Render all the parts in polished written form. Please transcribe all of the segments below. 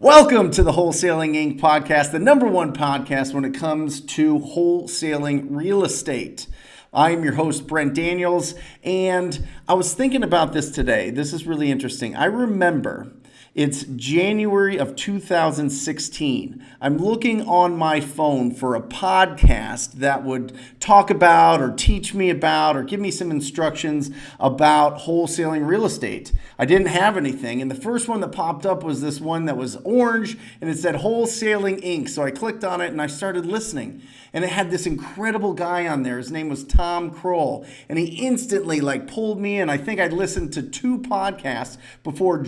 Welcome to the Wholesaling Inc. podcast, the number one podcast when it comes to wholesaling real estate. I am your host, Brent Daniels, and I was thinking about this today. This is really interesting. I remember it's January of 2016. I'm looking on my phone for a podcast that would talk about or teach me about or give me some instructions about wholesaling real estate. I didn't have anything, and the first one that popped up was this one that was orange, and it said Wholesaling Inc. So I clicked on it and I started listening. And it had this incredible guy on there. His name was Tom Kroll. And he instantly pulled me in. I think I listened to 2 podcasts before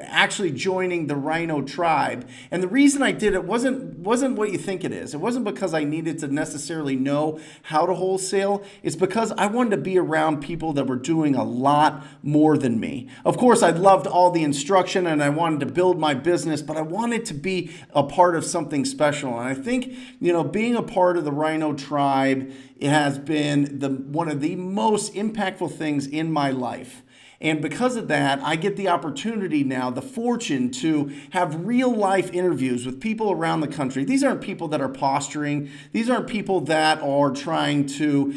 actually joining the Rhino tribe. And the reason I did it wasn't what you think it is. It wasn't because I needed to necessarily know how to wholesale. It's because I wanted to be around people that were doing a lot more than me. Of course, I loved all the instruction and I wanted to build my business, but I wanted to be a part of something special. And I think, being a part of the Rhino tribe, it has been one of the most impactful things in my life. And because of that, I get the opportunity now, the fortune to have real life interviews with people around the country. These aren't people that are posturing. These aren't people that are trying to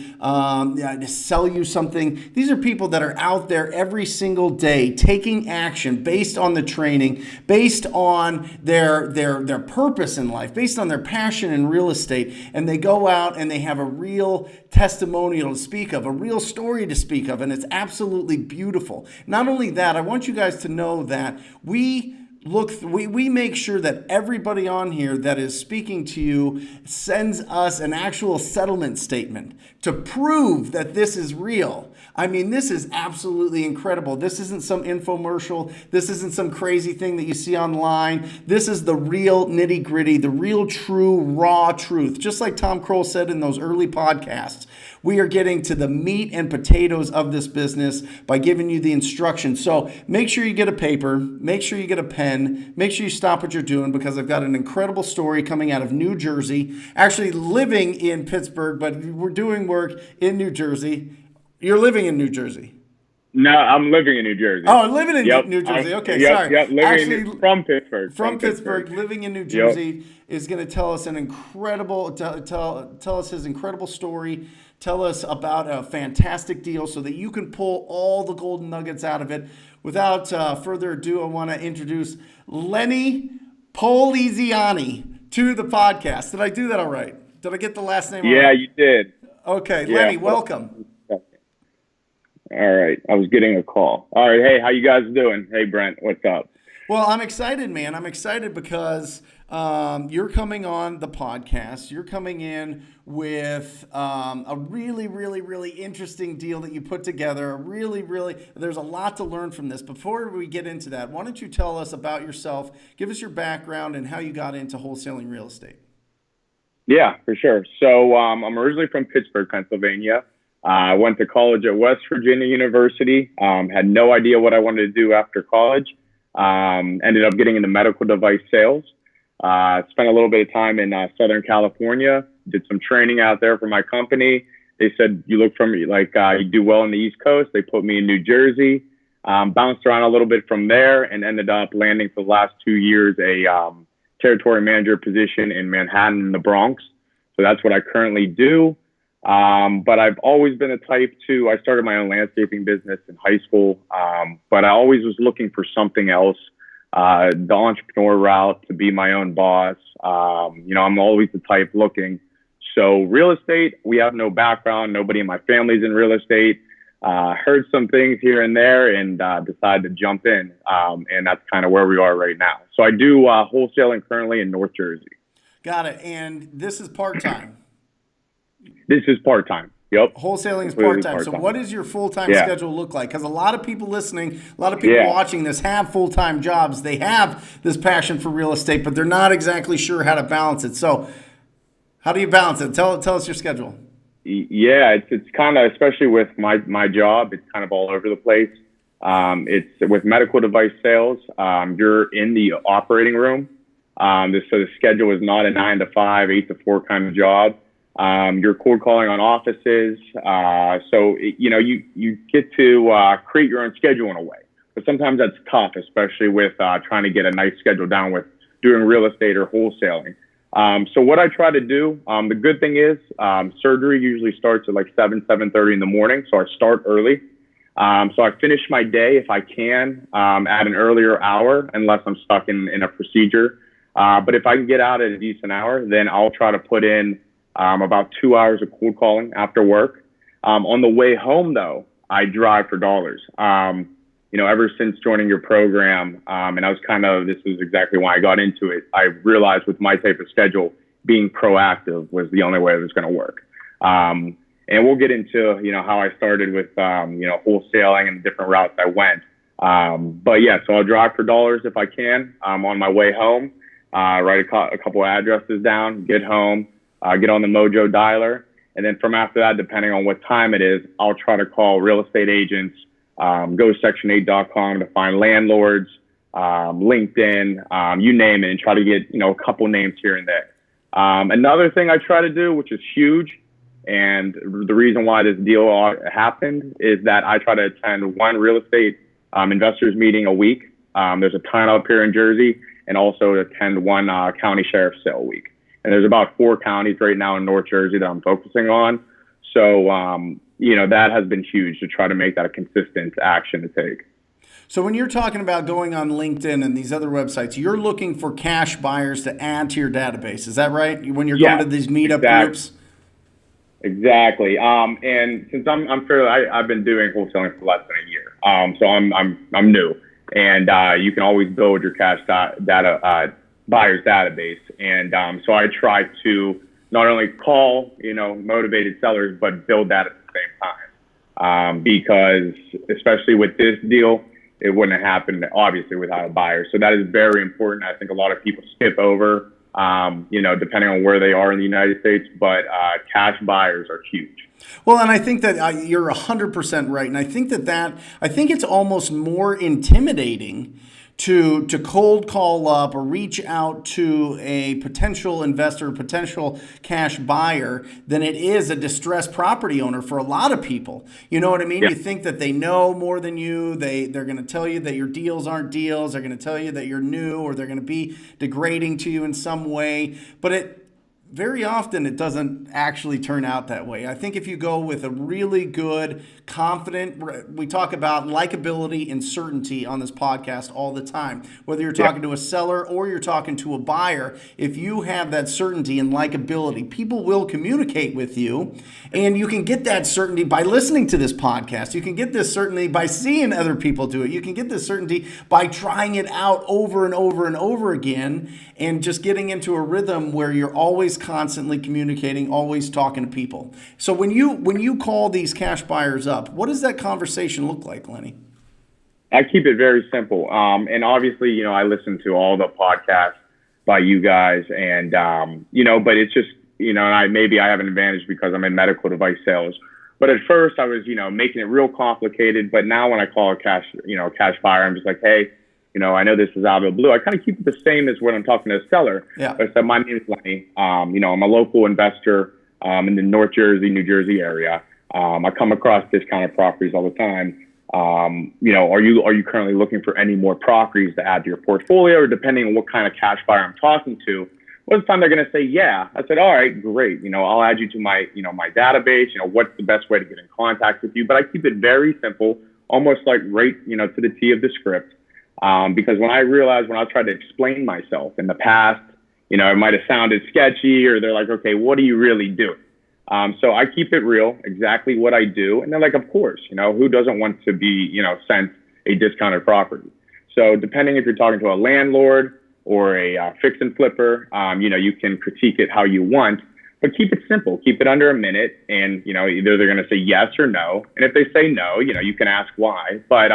sell you something. These are people that are out there every single day taking action based on the training, based on their purpose in life, based on their passion in real estate. And they go out and they have a real testimonial to speak of, a real story to speak of, and it's absolutely beautiful. Not only that, I want you guys to know that we make sure that everybody on here that is speaking to you sends us an actual settlement statement to prove that this is real. I mean, this is absolutely incredible. This isn't some infomercial. This isn't some crazy thing that you see online. This is the real nitty gritty, the real true raw truth. Just like Tom Kroll said in those early podcasts, we are getting to the meat and potatoes of this business by giving you the instructions. So make sure you get a paper, make sure you get a pen, make sure you stop what you're doing, because I've got an incredible story coming out of New Jersey, actually living in Pittsburgh, but we're doing work in New Jersey. You're living in New Jersey. No, I'm living in New Jersey. Oh, living in New Jersey. Okay, sorry. From Pittsburgh. From Pittsburgh, living in New Jersey, is going to tell us an incredible, tell us his incredible story. Tell us about a fantastic deal so that you can pull all the golden nuggets out of it. Without further ado, I want to introduce Lenny Poliziani to the podcast. Did I do that all right? Did I get the last name right? Yeah, you did. Okay, yeah. Lenny, welcome. All right. I was getting a call. All right. Hey, how you guys doing? Hey, Brent, what's up? Well, I'm excited, man. I'm excited because you're coming on the podcast. You're coming in with a really, really, really interesting deal that you put together. There's a lot to learn from this. Before we get into that, why don't you tell us about yourself, give us your background and how you got into wholesaling real estate. Yeah, for sure. So I'm originally from Pittsburgh, Pennsylvania. I went to college at West Virginia University, had no idea what I wanted to do after college, ended up getting into medical device sales, spent a little bit of time in Southern California, did some training out there for my company. They said, you look for me like you do well on the East Coast. They put me in New Jersey, bounced around a little bit from there and ended up landing for the last 2 years a territory manager position in Manhattan in the Bronx. So that's what I currently do. But I've always been a type to, I started my own landscaping business in high school. But I always was looking for something else, the entrepreneur route, to be my own boss. I'm always the type looking. So real estate, we have no background. Nobody in my family's in real estate. Heard some things here and there and decided to jump in. And that's kind of where we are right now. So I do wholesaling currently in North Jersey. Got it. And this is part-time. This is part-time. Yep. Wholesaling is part-time. So what does your full-time schedule look like? Because a lot of people listening, a lot of people watching this have full-time jobs. They have this passion for real estate, but they're not exactly sure how to balance it. So how do you balance it? Tell us your schedule. Yeah, it's kind of, especially with my job, it's kind of all over the place. It's with medical device sales. You're in the operating room. So the schedule is not a 9 to 5, 8 to 4 kind of job. You're cold calling on offices. You get to create your own schedule in a way. But sometimes that's tough, especially with trying to get a nice schedule down with doing real estate or wholesaling. So what I try to do, the good thing is surgery usually starts at like 7:30 in the morning. So I start early. So I finish my day if I can at an earlier hour, unless I'm stuck in a procedure. But if I can get out at a decent hour, then I'll try to put in about 2 hours of cold calling after work. On the way home, though, I drive for dollars. Ever since joining your program, and this is exactly why I got into it, I realized with my type of schedule, being proactive was the only way it was going to work. And we'll get into, how I started with, wholesaling and different routes I went. But yeah, so I'll drive for dollars if I can. On my way home, write a couple of addresses down, get home, get on the Mojo dialer. And then from after that, depending on what time it is, I'll try to call real estate agents, go section8.com to find landlords, LinkedIn, you name it, and try to get, a couple names here and there. Another thing I try to do, which is huge, and the reason why this deal happened is that I try to attend one real estate investors meeting a week. There's a ton up here in Jersey, and also attend one county sheriff's sale a week. And there's about 4 counties right now in North Jersey that I'm focusing on. So, that has been huge to try to make that a consistent action to take. So when you're talking about going on LinkedIn and these other websites, you're looking for cash buyers to add to your database. Is that right? When you're going to these meetup groups? Exactly. And since I've been doing wholesaling for less than a year. So I'm new, and you can always build your cash data buyers database. And so I try to not only call, motivated sellers, but build that at the same time. Because especially with this deal, it wouldn't have happened, obviously, without a buyer. So that is very important. I think a lot of people skip over, depending on where they are in the United States, but cash buyers are huge. Well, and I think that you're 100% right. And I think I think it's almost more intimidating to cold call up or reach out to a potential investor, potential cash buyer, than it is a distressed property owner for a lot of people. You know what I mean? Yeah. You think that they know more than you. They're going to tell you that your deals aren't deals. They're going to tell you that you're new, or they're going to be degrading to you in some way. But very often it doesn't actually turn out that way. I think if you go with a really good, confident, we talk about likability and certainty on this podcast all the time. Whether you're talking to a seller or you're talking to a buyer, if you have that certainty and likability, people will communicate with you. And you can get that certainty by listening to this podcast. You can get this certainty by seeing other people do it. You can get this certainty by trying it out over and over and over again, and just getting into a rhythm where you're always constantly communicating, always talking to people. So when you call these cash buyers up, what does that conversation look like, Lenny? I keep it very simple. And obviously, I listen to all the podcasts by you guys, and, but it's just, maybe I have an advantage because I'm in medical device sales. But at first I was, making it real complicated. But now when I call a cash buyer, I'm just like, hey, I know this is out of the blue. I kind of keep it the same as when I'm talking to a seller. Yeah. I said, my name is Lenny. I'm a local investor in the North Jersey, New Jersey area. I come across discounted properties all the time. Are you currently looking for any more properties to add to your portfolio? Or depending on what kind of cash buyer I'm talking to, most of the time they're going to say, yeah. I said, all right, great. I'll add you to my, my database. What's the best way to get in contact with you? But I keep it very simple, almost like right, to the T of the script. Because when I tried to explain myself in the past, it might have sounded sketchy, or they're like, okay, what do you really do? So I keep it real, exactly what I do. And they're like, of course, who doesn't want to be, sent a discounted property? So depending if you're talking to a landlord or a fix and flipper, you can critique it how you want, but keep it simple, keep it under a minute. And, either they're going to say yes or no. And if they say no, you can ask why. But,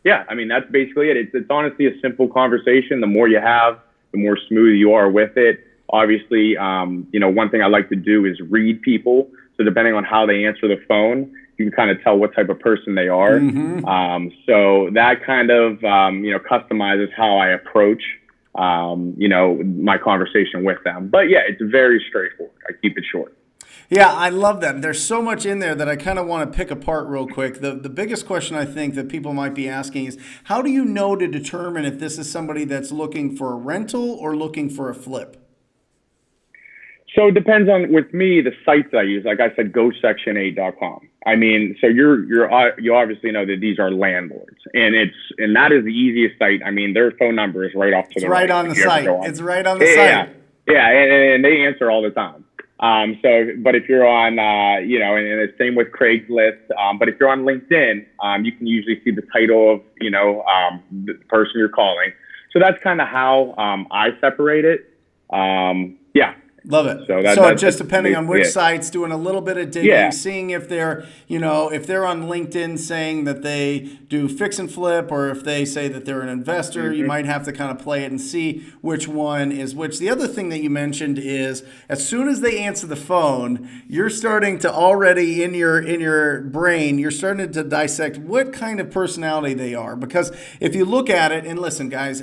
yeah, that's basically it. It's honestly a simple conversation. The more you have, the more smooth you are with it. Obviously, one thing I like to do is read people. So depending on how they answer the phone, you can kind of tell what type of person they are. Mm-hmm. So that kind of, customizes how I approach, my conversation with them. But yeah, it's very straightforward. I keep it short. Yeah, I love that. There's so much in there that I kind of want to pick apart real quick. The biggest question I think that people might be asking is, how do you know to determine if this is somebody that's looking for a rental or looking for a flip? So it depends on, with me, the sites I use. Like I said, gosection8.com. I mean, so you obviously know that these are landlords, and that is the easiest site. I mean, their phone number is right off to It's the right right on the site. It's right on the Yeah, site. yeah, and they answer all the time. But if you're on, and the same with Craigslist. But if you're on LinkedIn, you can usually see the title of, the person you're calling. So that's kind of how I separate it. Yeah. Love it. So So just depending on which it. sites, doing a little bit of digging, Yeah. seeing if they're, if they're on LinkedIn saying that they do fix and flip, or if they say that they're an investor, you Mm-hmm. might have to kind of play it and see which one is which. The other thing that you mentioned is, as soon as they answer the phone, you're starting to already in your brain, you're starting to dissect what kind of personality they are. Because if you look at it, and listen, guys,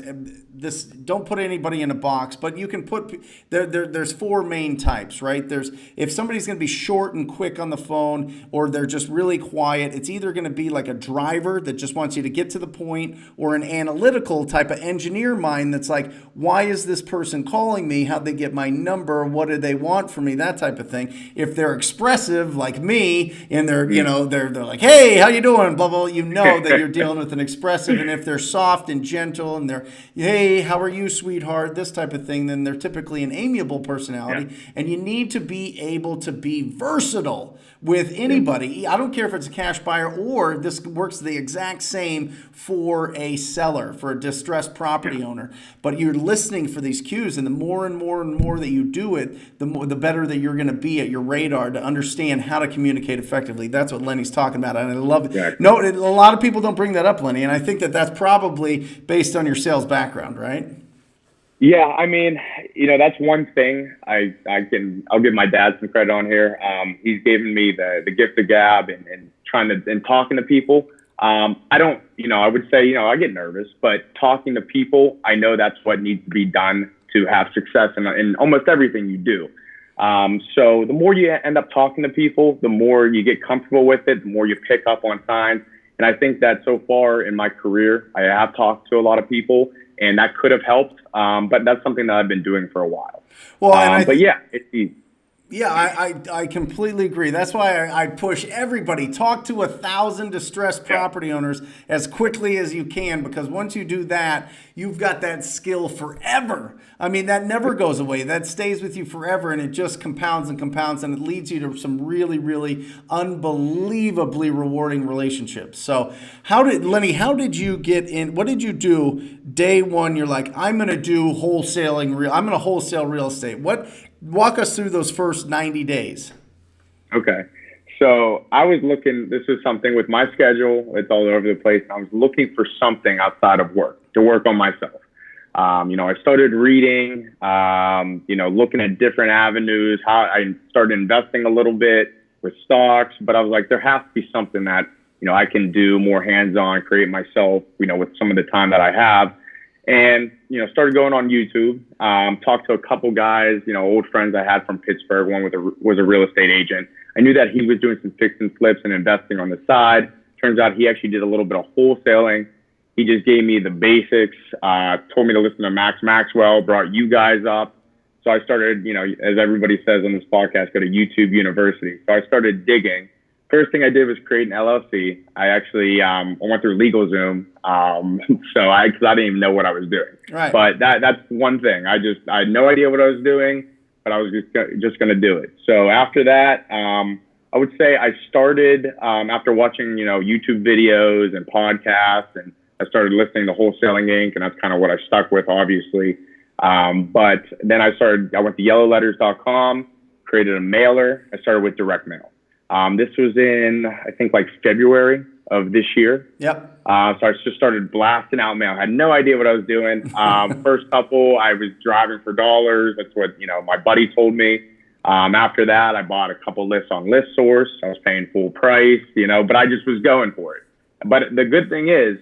this, don't put anybody in a box, but you can put there's four main types, right? There's, if somebody's going to be short and quick on the phone, or they're just really quiet, it's either going to be like a driver that just wants you to get to the point, or an analytical type of engineer mind that's like, why is this person calling me? How'd they get my number? What do they want from me? That type of thing. If they're expressive like me, and they're they're like, hey, how you doing? Blah blah. You know that you're dealing with an expressive. And if they're soft and gentle, and they're, hey, how are you, sweetheart? This type of thing, then they're typically an amiable personality. Yeah. And you need to be able to be versatile with anybody. I don't care if it's a cash buyer, or this works the exact same for a seller, for a distressed property owner. But you're listening for these cues, and the more and more and more that you do it, the better that you're going to be at your radar to understand how to communicate effectively. That's what Lenny's talking about, and I love it. Exactly. No, a lot of people don't bring that up, Lenny, and I think that that's probably based on your sales background, right? Yeah, I mean, that's one thing I'll give my dad some credit on here. He's given me the gift of gab, and talking to people. I don't, I would say, I get nervous, but talking to people, I know that's what needs to be done to have success in almost everything you do. So the more you end up talking to people, the more you get comfortable with it, the more you pick up on signs. And I think that so far in my career, I have talked to a lot of people, and that could have helped. But that's something that I've been doing for a while. Well, and but yeah, it's easy. Yeah, I completely agree. That's why I push everybody, talk to 1,000 distressed property owners as quickly as you can, because once you do that, you've got that skill forever. I mean, that never goes away. That stays with you forever, and it just compounds and compounds, and it leads you to some really, really unbelievably rewarding relationships. So Lenny, how did you get in? What did you do day one? You're like, I'm going to do wholesaling. I'm going to wholesale real estate. Walk us through those first 90 days. Okay. So I was looking, this is something with my schedule, it's all over the place. I was looking for something outside of work to work on myself. I started reading, looking at different avenues, how I started investing a little bit with stocks, but I was like, there has to be something that, I can do more hands-on, create myself, with some of the time that I have. And, started going on YouTube, talked to a couple guys, old friends I had from Pittsburgh. One was a real estate agent. I knew that he was doing some fix and flips and investing on the side. Turns out he actually did a little bit of wholesaling. He just gave me the basics, told me to listen to Max Maxwell, brought you guys up. So I started, as everybody says on this podcast, go to YouTube University. So I started digging. First thing I did was create an LLC. I actually I went through LegalZoom, because I didn't even know what I was doing. Right. But that's one thing. I had no idea what I was doing, but I was just going to do it. So after that, I would say I started after watching YouTube videos and podcasts, and I started listening to Wholesaling Inc, and that's kind of what I stuck with, obviously. But then I went to yellowletters.com, created a mailer. I started with direct mail. This was in, I think, like February of this year. Yep. So I just started blasting out mail. I had no idea what I was doing. First couple, I was driving for dollars. That's what, my buddy told me. After that, I bought a couple lists on ListSource. I was paying full price, but I just was going for it. But the good thing is,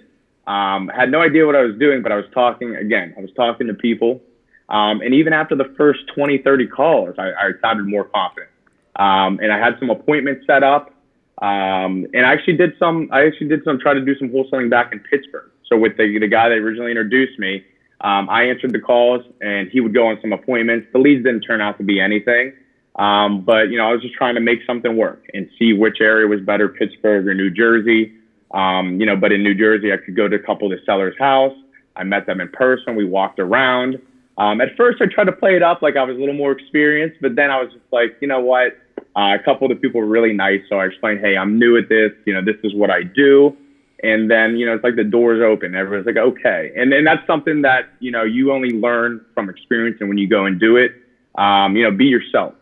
I had no idea what I was doing, but I was talking to people. And even after the first 20, 30 calls, I sounded more confident. And I had some appointments set up. And I actually did try to do some wholesaling back in Pittsburgh. So with the guy that originally introduced me, I answered the calls and he would go on some appointments. The leads didn't turn out to be anything. But I was just trying to make something work and see which area was better, Pittsburgh or New Jersey. But in New Jersey, I could go to a couple of the sellers' house. I met them in person. We walked around. At first, I tried to play it up like I was a little more experienced, but then I was just like, you know what? A couple of the people were really nice. So I explained, hey, I'm new at this. This is what I do. And then, it's like the doors open. Everyone's like, okay. And then that's something that, you only learn from experience. And when you go and do it, be yourself.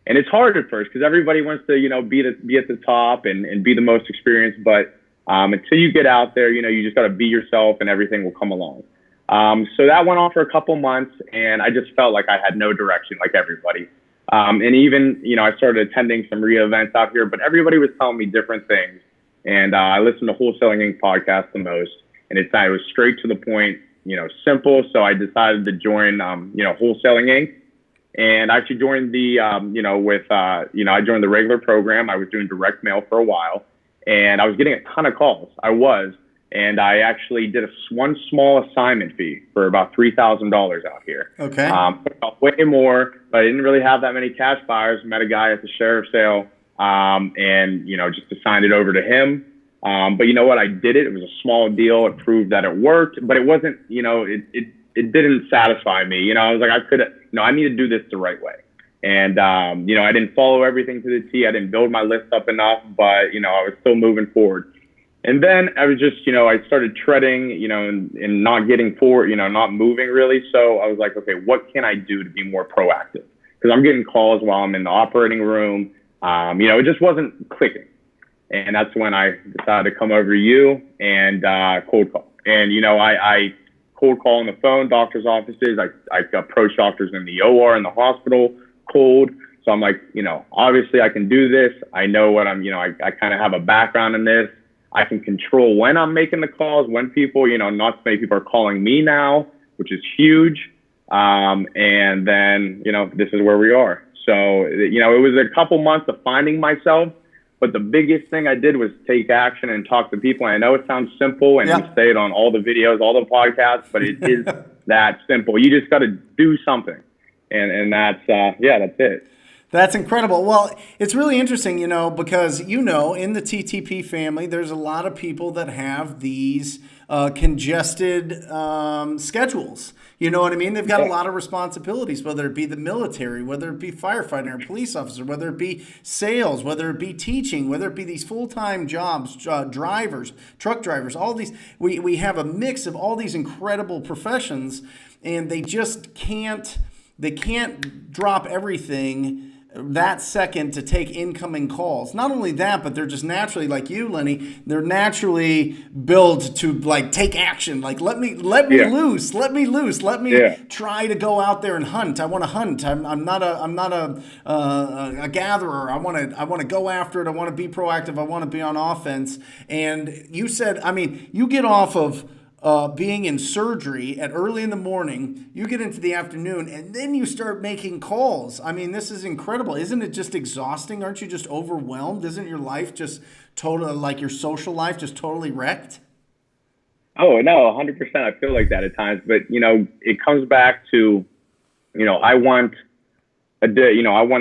And it's hard at first because everybody wants to, be at the top and be the most experienced. But until you get out there, you just got to be yourself and everything will come along. So that went on for a couple months and I just felt like I had no direction like everybody. And even, I started attending some events out here, but everybody was telling me different things. And I listened to Wholesaling Inc. podcast the most, and it was straight to the point, simple. So I decided to join, Wholesaling Inc. And I actually joined I joined the regular program. I was doing direct mail for a while, and I was getting a ton of calls. And I actually did one small assignment fee for about $3,000 out here. Okay. Way more, but I didn't really have that many cash buyers. Met a guy at the sheriff's sale, and just assigned it over to him. But you know what? I did it. It was a small deal. It proved that it worked, but it wasn't. It didn't satisfy me. I was like, I need to do this the right way. And I didn't follow everything to the T. I didn't build my list up enough, but I was still moving forward. And then I was just, I started treading, and not getting forward, not moving really. So I was like, okay, what can I do to be more proactive? Because I'm getting calls while I'm in the operating room. It just wasn't clicking. And that's when I decided to come over to you and cold call. And, I cold call on the phone, doctor's offices. I approach doctors in the OR, in the hospital, cold. So I'm like, obviously I can do this. I know what I kind of have a background in this. I can control when I'm making the calls, when people, not so many people are calling me now, which is huge. And then, this is where we are. So, it was a couple months of finding myself, but the biggest thing I did was take action and talk to people. And I know it sounds simple and you say it on all the videos, all the podcasts, but it is that simple. You just got to do something. And that's it. That's incredible. Well, it's really interesting, because, in the TTP family, there's a lot of people that have these congested schedules. You know what I mean? They've got a lot of responsibilities, whether it be the military, whether it be firefighter or police officer, whether it be sales, whether it be teaching, whether it be these full-time jobs, drivers, truck drivers, all these. We have a mix of all these incredible professions, and they just can't drop everything that second to take incoming calls. Not only that, but they're just naturally, like you, Lenny, they're naturally built to take action. Like, let me loose, let me try to go out there and hunt. I want to hunt. I'm not a gatherer. I want to go after it. I want to be proactive. I want to be on offense. And you said, you get off of being in surgery at early in the morning, you get into the afternoon, and then you start making calls. This is incredible. Isn't it just exhausting? Aren't you just overwhelmed? Isn't your life just totally, like your social life, just totally wrecked? Oh, no, 100%. I feel like that at times. But, it comes back to, I want a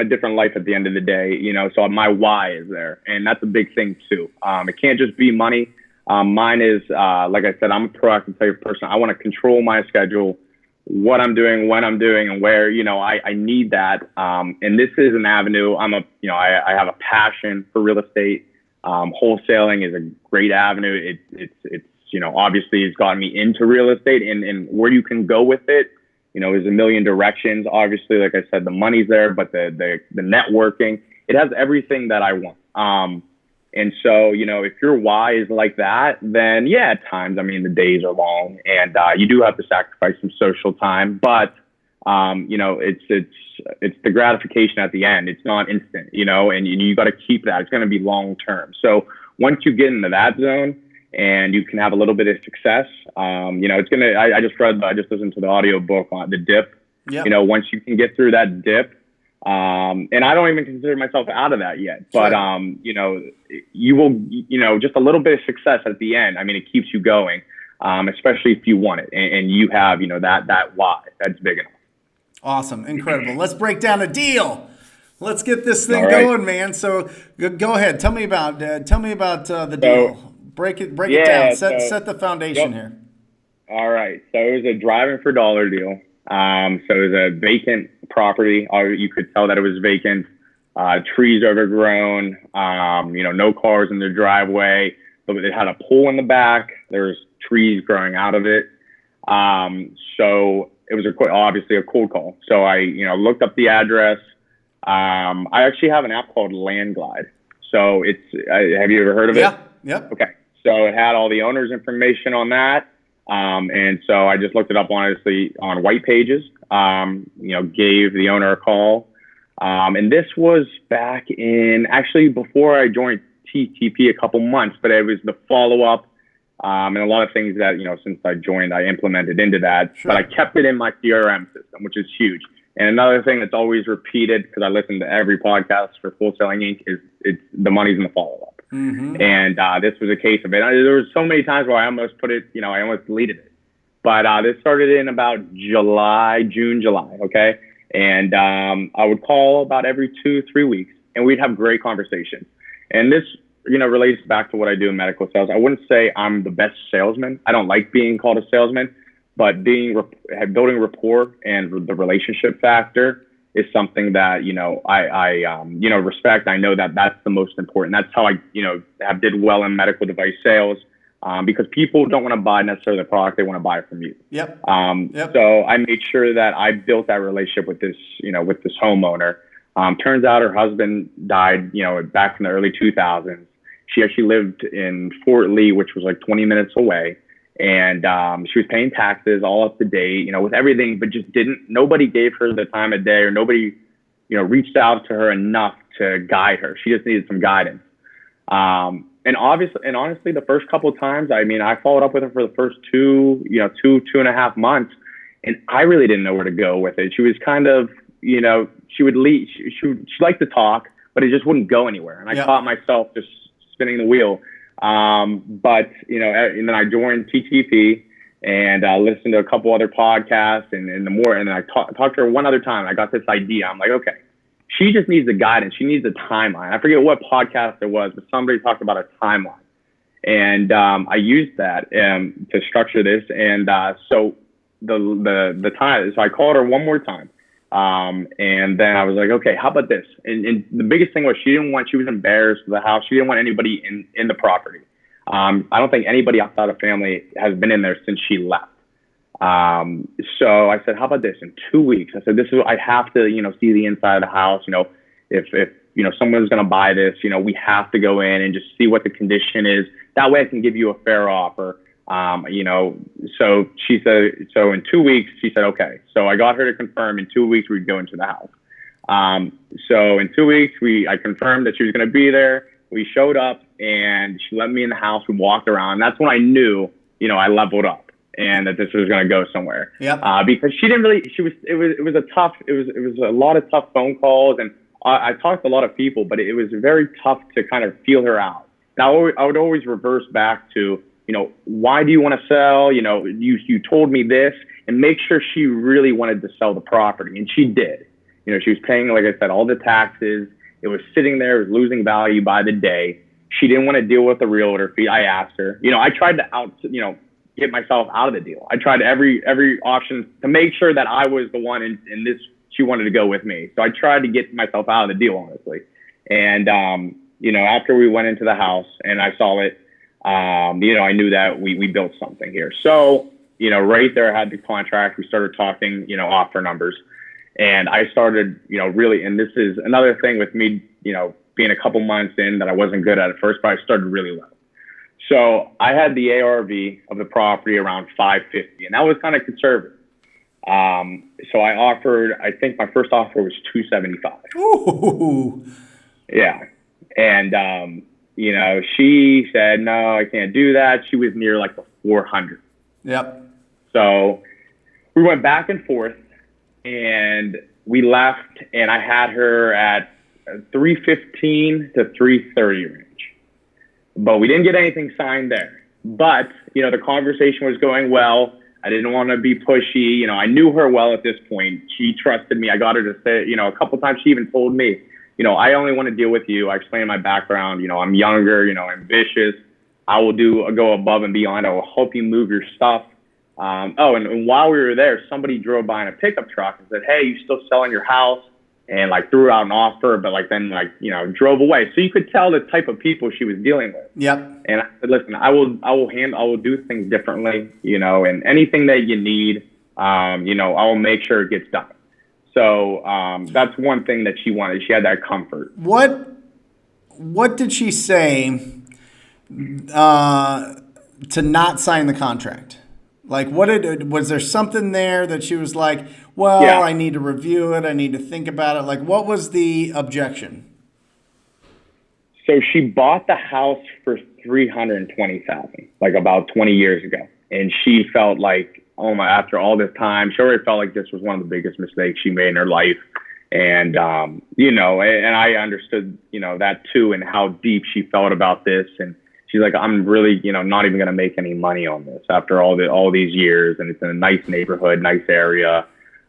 different life at the end of the day, so my why is there. And that's a big thing, too. It can't just be money. Mine is, like I said, I'm a proactive type of person. I want to control my schedule, what I'm doing, when I'm doing, and where, I need that. And this is an avenue. I have a passion for real estate. Wholesaling is a great avenue. It's obviously it's gotten me into real estate and where you can go with it, is a million directions. Obviously, like I said, the money's there, but the networking, it has everything that I want. And so, if your why is like that, then at times, the days are long and you do have to sacrifice some social time, but, it's the gratification at the end. It's not instant, and you got to keep that. It's going to be long term. So once you get into that zone and you can have a little bit of success, I just listened to the audio book on the dip. Yep. Once you can get through that dip, And I don't even consider myself out of that yet, but, Sure. you will, just a little bit of success at the end. I mean, it keeps you going, especially if you want it and you have, that why that's big enough. Awesome. Incredible. Let's break down a deal. Let's get this All thing right. going, man. So go ahead. Tell me about the So, deal. Break it down. yeah, Set the foundation yep. here. All right. So it was a driving for dollar deal. So it was a vacant property. You could tell that it was vacant. Trees overgrown. No cars in the driveway. But it had a pool in the back. There was trees growing out of it. So it was obviously a cold call. So I, looked up the address. I actually have an app called Landglide. So have you ever heard of it? Yeah. Yep. Okay. So it had all the owner's information on that. And so I just looked it up honestly on white pages, gave the owner a call. And this was back in actually before I joined TTP a couple months, but it was the follow up. And a lot of things that, since I joined, I implemented into that, Sure. but I kept it in my CRM system, which is huge. And another thing that's always repeated, because I listen to every podcast for Wholesaling Inc., is it's the money's in the follow up. Mm-hmm. And this was a case of it. There was so many times where I almost put it, I almost deleted it. But this started in about June, July, okay? And I would call about every 2-3 weeks, and we'd have great conversations. And this, relates back to what I do in medical sales. I wouldn't say I'm the best salesman. I don't like being called a salesman, but building rapport and the relationship factor is something that, I respect. I know that that's the most important. That's how I, have did well in medical device sales, because people don't want to buy necessarily the product. They want to buy it from you. Yep. So I made sure that I built that relationship with this homeowner. Turns out her husband died, back in the early 2000s. She actually lived in Fort Lee, which was like 20 minutes away. And she was paying taxes all up to date, with everything, but just nobody gave her the time of day, or nobody, reached out to her enough to guide her. She just needed some guidance. And honestly, the first couple of times, I followed up with her for the first two and a half months, and I really didn't know where to go with it. She was kind of, she would leave, she liked to talk, but it just wouldn't go anywhere. And I caught myself just spinning the wheel. But, and then I joined TTP and listened to a couple other podcasts and then I talked to her one other time. I got this idea. I'm like, okay, she just needs the guidance. She needs a timeline. I forget what podcast it was, but somebody talked about a timeline. And I used that to structure this. And so the time, so I called her one more time. And then I was like, okay, how about this? And the biggest thing was she was embarrassed of the house. She didn't want anybody in the property. I don't think anybody outside of family has been in there since she left. So I said, how about this? In 2 weeks, I said, I have to, see the inside of the house. If someone's going to buy this, we have to go in and just see what the condition is. That way I can give you a fair offer. So she said, so in 2 weeks, she said, okay. So I got her to confirm in 2 weeks we'd go into the house. So in 2 weeks, I confirmed that she was going to be there. We showed up and she let me in the house. We walked around. And that's when I knew, I leveled up and that this was going to go somewhere. Yep. Because she didn't really, it was a lot of tough phone calls, and I talked to a lot of people, but it was very tough to kind of feel her out. Now I would always reverse back to, why do you want to sell? You told me this, and make sure she really wanted to sell the property. And she did. She was paying, like I said, all the taxes. It was sitting there, it was losing value by the day. She didn't want to deal with the realtor fee. I asked her, I tried to get myself out of the deal. I tried every option to make sure that I was the one in this, she wanted to go with me. So I tried to get myself out of the deal, honestly. And, after we went into the house and I saw it, I knew that we built something here. So, right there, I had the contract. We started talking, offer numbers. And I started, really, and this is another thing with me, being a couple months in that I wasn't good at first, but I started really low. So I had the ARV of the property around 550, and that was kind of conservative. So I offered, I think my first offer was 275. Ooh. Yeah. And, she said, no, I can't do that. She was near like the 400. Yep. So we went back and forth, and we left, and I had her at 315 to 330 range. But we didn't get anything signed there. But, the conversation was going well. I didn't want to be pushy. I knew her well at this point. She trusted me. I got her to say, a couple of times she even told me, I only want to deal with you. I explained my background. I'm younger, ambitious. I will go above and beyond. I will help you move your stuff. And while we were there, somebody drove by in a pickup truck and said, "Hey, you still selling your house?" And threw out an offer, but then drove away. So you could tell the type of people she was dealing with. Yep. And I said, "Listen, I will do things differently, and anything that you need, I will make sure it gets done." So that's one thing that she wanted. She had that comfort. What did she say to not sign the contract? Was there something there that she was like, well, yeah, I need to review it, I need to think about it? What was the objection? So she bought the house for $320,000, about 20 years ago. And she felt like, after all this time, she already felt like this was one of the biggest mistakes she made in her life. And, and I understood, that too, and how deep she felt about this. And she's like, I'm really, not even going to make any money on this after all these years. And it's in a nice neighborhood, nice area.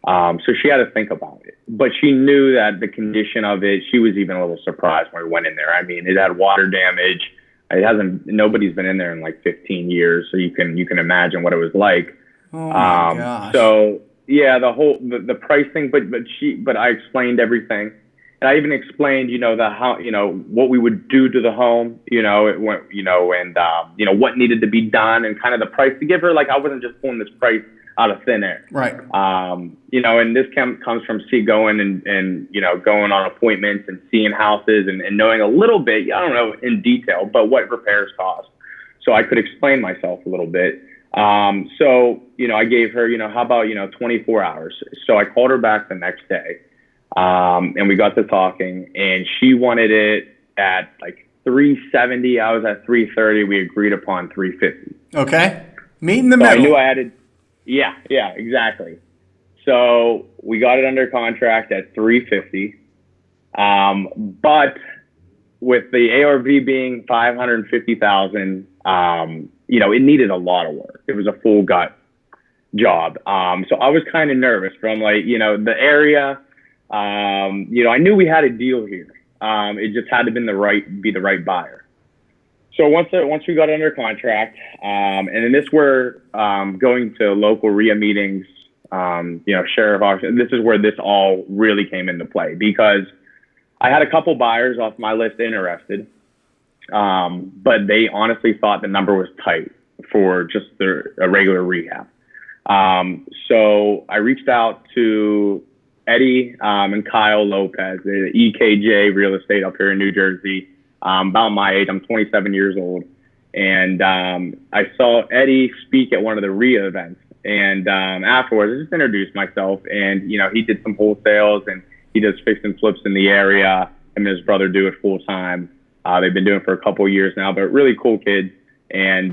So she had to think about it. But she knew that the condition of it, she was even a little surprised when we went in there. I mean, it had water damage. Nobody's been in there in 15 years. So you can imagine what it was like. Oh my gosh. So yeah, the price thing, but I explained everything. And I even explained, what we would do to the home, what needed to be done and kind of the price to give her. I wasn't just pulling this price out of thin air. Right. And this comes from going and going on appointments and seeing houses and knowing a little bit, I don't know in detail, but what repairs cost. So I could explain myself a little bit. I gave her, how about, 24 hours. So I called her back the next day. And we got to talking, and she wanted it at 370. I was at 330. We agreed upon 350. Okay. Meet in the middle. I knew I had to. Yeah, exactly. So we got it under contract at 350. But with the ARV being 550,000, it needed a lot of work. It was a full gut job. So I was kind of nervous from the area. I knew we had a deal here. It just had to be the right buyer. So once we got under contract, and then this were going to local RIA meetings, sheriff auction. This is where this all really came into play, because I had a couple buyers off my list interested, but they honestly thought the number was tight for just a regular rehab. So I reached out to Eddie and Kyle Lopez, the EKJ Real Estate up here in New Jersey, about my age. I'm 27 years old. And I saw Eddie speak at one of the RIA events. And afterwards, I just introduced myself. And, he did some wholesales, and he does fix and flips in the area. Him and his brother do it full time. They've been doing it for a couple of years now, but really cool kid. And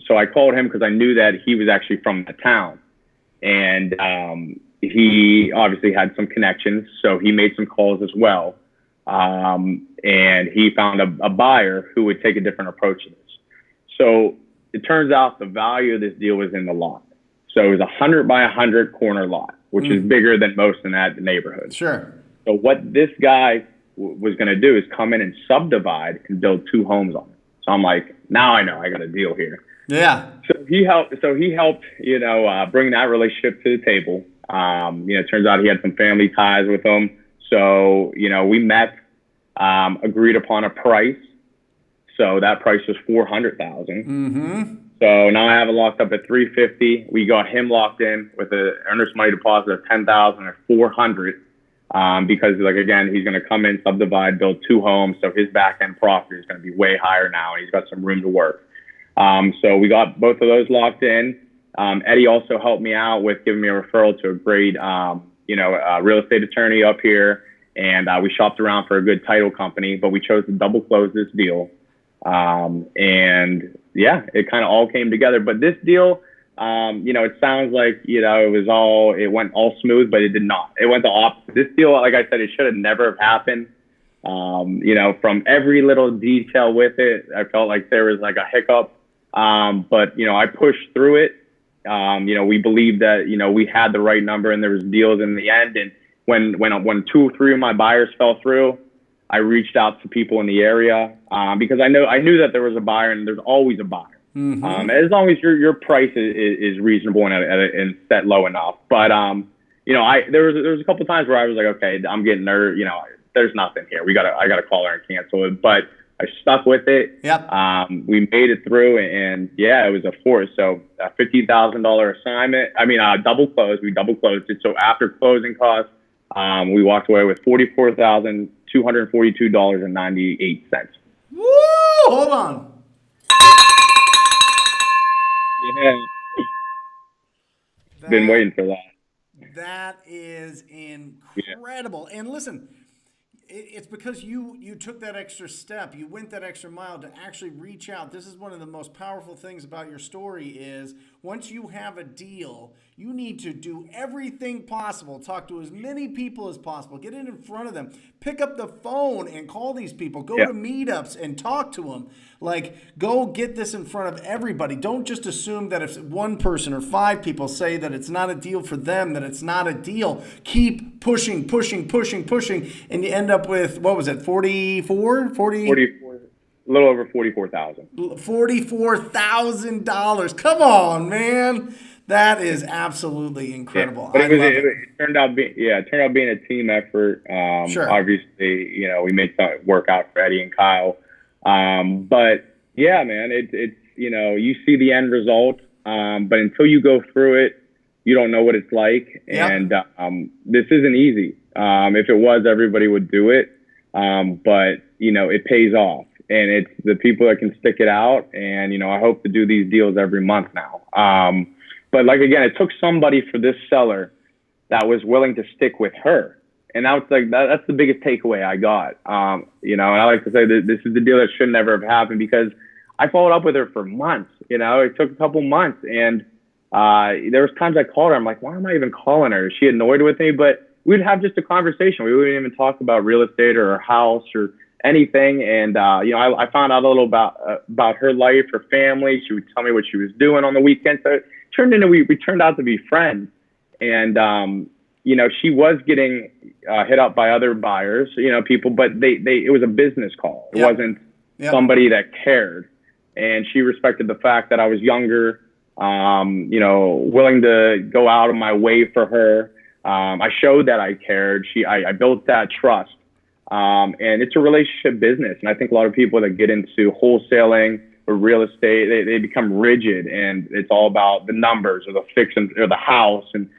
so I called him because I knew that he was actually from the town. And he obviously had some connections, so he made some calls as well. And he found a buyer who would take a different approach to this. So it turns out the value of this deal was in the lot. So it was 100 by 100 corner lot, which is bigger than most in that neighborhood. Sure. So what this guy was going to do is come in and subdivide and build 2 homes on it. So I'm like, now I know I got a deal here. Yeah. So he helped, bring that relationship to the table. It turns out he had some family ties with him. So, we met, agreed upon a price. So that price was $400,000. Mm-hmm. So now I have it locked up at $350,000. We got him locked in with an earnest money deposit of $10,000 at $400,000. Because again, he's going to come in, subdivide, build 2 homes. So his back end profit is going to be way higher now, and he's got some room to work. So we got both of those locked in. Eddie also helped me out with giving me a referral to a great, real estate attorney up here. And we shopped around for a good title company, but we chose to double close this deal. And yeah, it kind of all came together. But this deal, It sounds like, it went all smooth, but it did not. It went the opposite. This deal, like I said, it should have never have happened. From every little detail with it, I felt like there was like a hiccup. But I pushed through it. We believed that, we had the right number and there was deals in the end. And when 2 or 3 of my buyers fell through, I reached out to people in the area, because I knew that there was a buyer, and there's always a buyer. Mm-hmm. As long as your price is reasonable and set low enough. But, there was a couple of times where I was like, okay, I'm getting nervous, there's nothing here. I gotta call her and cancel it. But I stuck with it. Yep. We made it through, and it was a force. So a $50,000 assignment. Double closed. We double closed it. So after closing costs, we walked away with $44,242.98. Woo! Hold on. Yeah. Been waiting for that. That is incredible. Yeah. And listen, it's because you took that extra step. You went that extra mile to actually reach out. This is one of the most powerful things about your story is once you have a deal, you need to do everything possible. Talk to as many people as possible. Get it in front of them. Pick up the phone and call these people. Go to meetups and talk to them. Like, go get this in front of everybody. Don't just assume that if one person or 5 people say that it's not a deal for them, that it's not a deal. Keep pushing, and you end up with, what was it, 44? 44, a little over $44,000. $44,000. Come on, man. That is absolutely incredible. Yeah, but it turned out being a team effort. Sure. Obviously, we made something work out for Eddie and Kyle. But yeah, man, it's you see the end result, but until you go through it, you don't know what it's like. Yep. And this isn't easy. If it was, everybody would do it. But it pays off, and it's the people that can stick it out. And I hope to do these deals every month now. But again, it took somebody for this seller that was willing to stick with her. And that's the biggest takeaway I got. And I like to say that this is the deal that should never have happened, because I followed up with her for months. It took a couple months, and there was times I called her. I'm like, why am I even calling her? Is she annoyed with me? But we'd have just a conversation. We wouldn't even talk about real estate or her house or anything. And, I found out a little about her life, her family. She would tell me what she was doing on the weekends. So we turned out to be friends. And, she was getting hit up by other buyers, people, but it was a business call. It wasn't somebody that cared. And she respected the fact that I was younger, willing to go out of my way for her. I showed that I cared. I built that trust. And it's a relationship business. And I think a lot of people that get into wholesaling or real estate, they become rigid, and it's all about the numbers or the fixing or the house. And,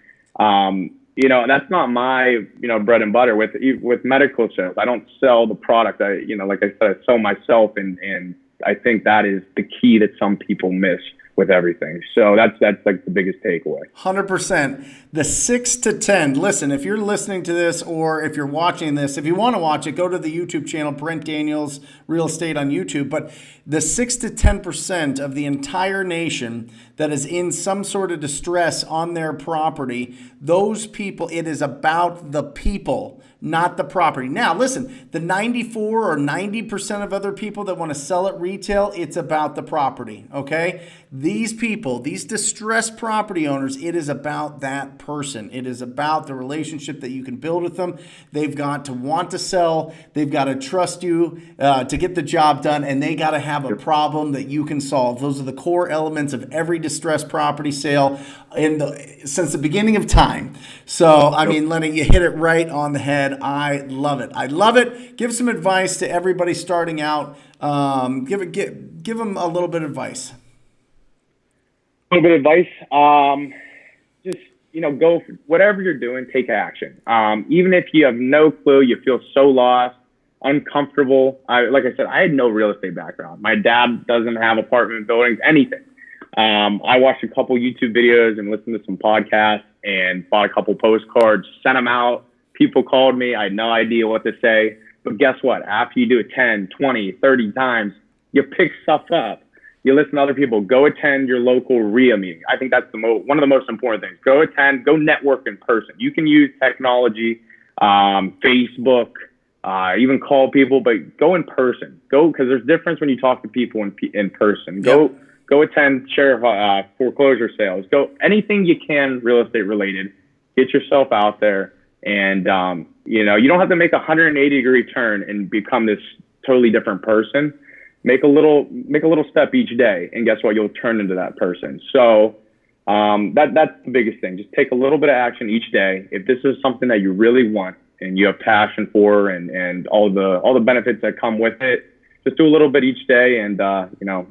that's not my, bread and butter with medical sales. I don't sell the product. Like I said, I sell myself. And I think that is the key that some people miss with everything. So that's like the biggest takeaway. 100%. The 6 to 10. Listen, if you're listening to this or if you're watching this, if you want to watch it, go to the YouTube channel, Brent Daniels Real Estate on YouTube. But the 6 to 10% of the entire nation that is in some sort of distress on their property, those people, it is about the people, not the property. Now, listen, the 94 or 90% of other people that want to sell at retail, it's about the property, okay? These people, these distressed property owners, it is about that person. It is about the relationship that you can build with them. They've got to want to sell. They've got to trust you to get the job done, and they got to have a problem that you can solve. Those are the core elements of every distressed property sale since the beginning of time. So, Lenny, you hit it right on the head. I love it. I love it. Give some advice to everybody starting out. Give them a little bit of advice. A little bit of advice. Just, go whatever you're doing, take action. Even if you have no clue, you feel so lost, uncomfortable. Like I said, I had no real estate background. My dad doesn't have apartment buildings, anything. I watched a couple YouTube videos and listened to some podcasts and bought a couple postcards, sent them out. People called me. I had no idea what to say. But guess what? After you do it 10, 20, 30 times, you pick stuff up. you listen to other people. Go attend your local RIA meeting. I think that's one of the most important things. Go attend, go network in person. You can use technology, Facebook, even call people, but go in person. Go, because there's difference when you talk to people in person. Yep. Go attend sheriff foreclosure sales. Go anything you can real estate related. Get yourself out there, and you don't have to make a 180-degree turn and become this totally different person. Make a little step each day, and guess what? You'll turn into that person. So that's the biggest thing. Just take a little bit of action each day. If this is something that you really want and you have passion for, and all the benefits that come with it, just do a little bit each day, and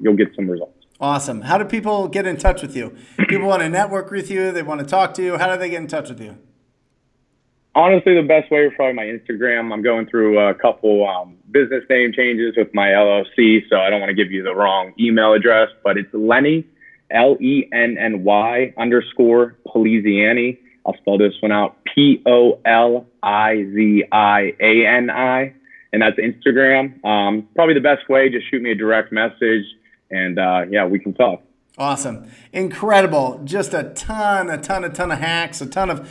you'll get some results. Awesome. How do people get in touch with you? People want to network with you. They want to talk to you. How do they get in touch with you? Honestly, the best way is probably my Instagram. I'm going through a couple business name changes with my LLC, so I don't want to give you the wrong email address, but it's Lenny, LENNY_Poliziani. I'll spell this one out, POLIZIANI, and that's Instagram. Probably the best way, just shoot me a direct message, and we can talk. Awesome. Incredible. Just a ton of hacks, a ton of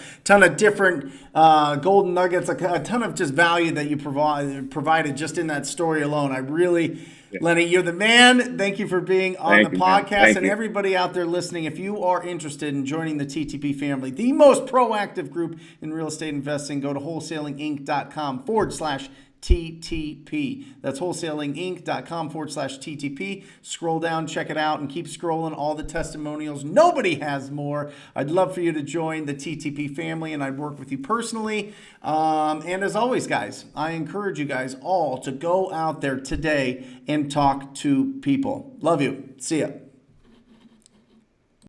different golden nuggets, a ton of just value that you provided just in that story alone. I really, Lenny, you're the man. Thank you for being on the podcast. And everybody out there listening, if you are interested in joining the TTP family, the most proactive group in real estate investing, go to wholesalinginc.com/TTP. That's wholesalinginc.com/TTP. Scroll down, check it out, and keep scrolling. All the testimonials. Nobody has more. I'd love for you to join the TTP family, and I'd work with you personally. And as always, guys, I encourage you guys all to go out there today and talk to people. Love you. See ya.